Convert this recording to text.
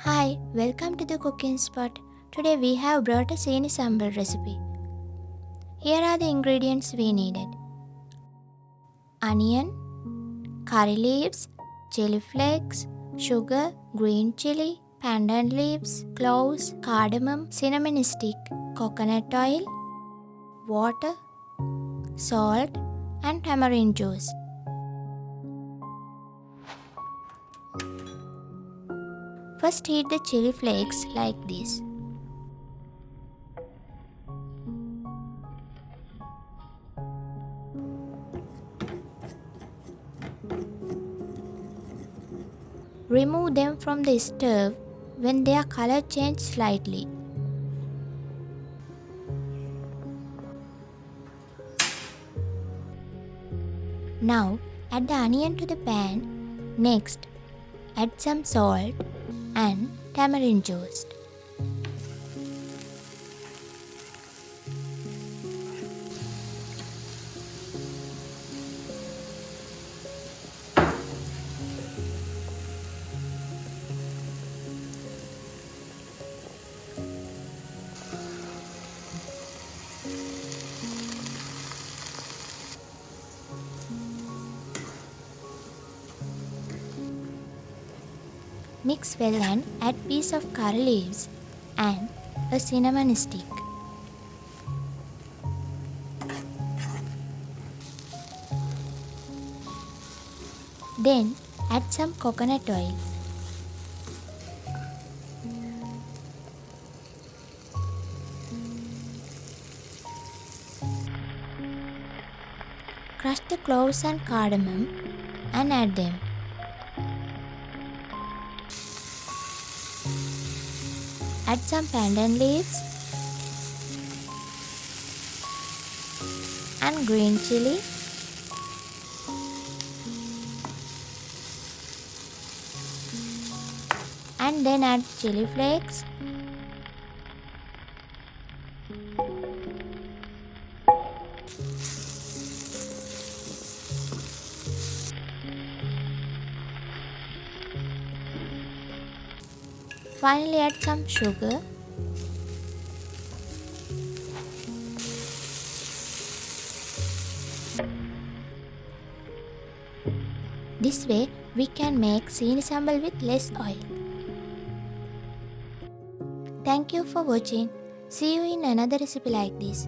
Hi, welcome to the cooking spot. Today we have brought a Seeni Sambal recipe. Here are the ingredients we needed: onion, curry leaves, chili flakes, sugar, green chili, pandan leaves, cloves, cardamom, cinnamon stick, coconut oil, water, salt, and tamarind juice. First heat the chili flakes like this. Remove them from the stove when their color changes slightly. Now add the onion to the pan. Next, add some salt and tamarind juice. Mix well and add piece of curry leaves and a cinnamon stick. Then add some coconut oil. Crush the cloves and cardamom and add them. Add some pandan leaves and green chili and then add chili flakes finally add some sugar this way we can make Seeni Sambal with less oil. Thank you for watching. See you in another recipe like this.